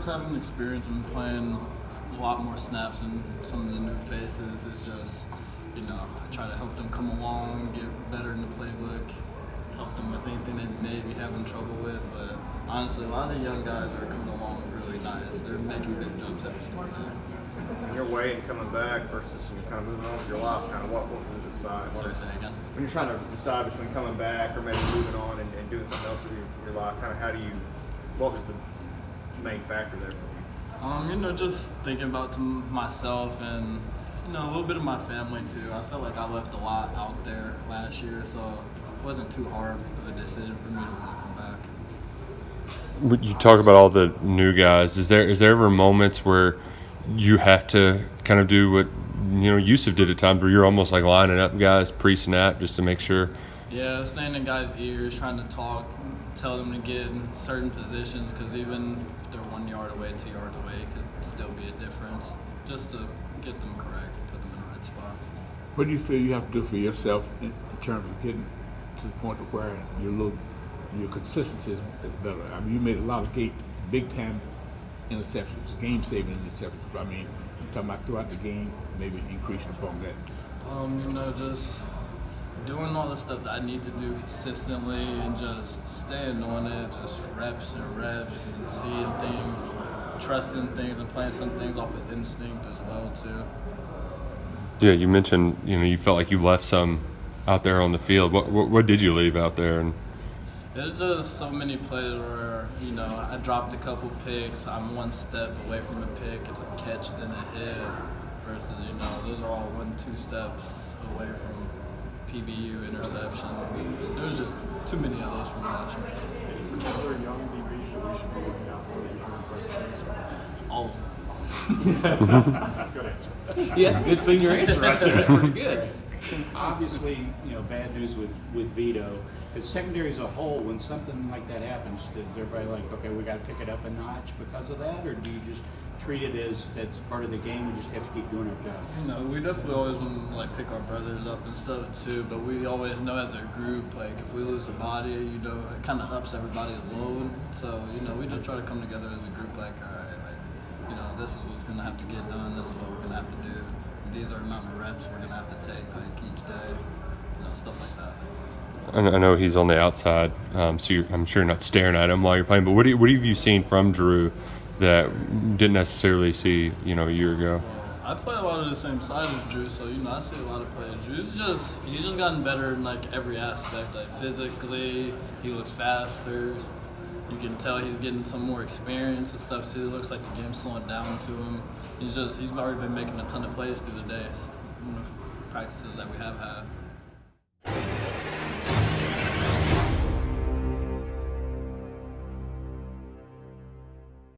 just having experience and playing a lot more snaps than some of the new faces. It's just, I try to help them come along, get better in the playbook, help them with anything they may be having trouble with. But honestly, a lot of the young guys are coming along really nice. They're making big jumps every single day. In your way and coming back versus kind of moving on with your life, kind of what does it decide? Sorry, say again? When you're trying to decide between coming back or maybe moving on and doing something else with your life, kind of what was the main factor there for you? Just thinking about myself and, a little bit of my family too. I felt like I left a lot out there last year, so it wasn't too hard of a decision for me to want to come back. You talk about all the new guys. Is there ever moments where you have to kind of do what Yusuf did at times, where you're almost like lining up guys pre-snap just to make sure? Yeah, staying in guys' ears, trying to tell them to get in certain positions, because even if they're 1 yard away, 2 yards away, it could still be a difference. Just to get them correct, put them in the right spot. What do you feel you have to do for yourself in terms of getting to the point of where your consistency is better? I mean, you made a lot of big-time interceptions, game-saving interceptions. I mean, you're talking about throughout the game, maybe increasing upon that. Just doing all the stuff that I need to do consistently and just staying on it, just reps and seeing things, trusting things and playing some things off of instinct as well too. Yeah, you mentioned, you felt like you left some out there on the field. What did you leave out there? And there's just so many plays where, I dropped a couple picks. I'm one step away from a pick. It's a catch, then a hit. Versus, those are all 1-2 steps away from PBU interceptions. There was just too many of those from last year. Any other young DBs that we should be looking out for that you're All of them. Good answer. Yeah, that's a good senior answer right there. That's pretty good. Obviously, bad news with Vito. As secondary as a whole, when something like that happens, is everybody like, okay, we got to pick it up a notch because of that, or do you just treat it as that's part of the game? We just have to keep doing our job. We definitely always want to pick our brothers up and stuff too. But we always know as a group, if we lose a body, it kind of ups everybody's load. So we just try to come together as a group. All right, this is what's gonna have to get done. This is what we're gonna have to do. These are the amount of reps we're gonna have to take each day. Stuff like that. I know he's on the outside, so I'm sure you're not staring at him while you're playing. But what have you seen from Drew that didn't necessarily see, a year ago? I play a lot of the same side as Drew, so I see a lot of plays. He's just gotten better in every aspect. Physically, he looks faster. You can tell he's getting some more experience and stuff too. It looks like the game's slowing down to him. He's already been making a ton of plays through the days, practices that we have had.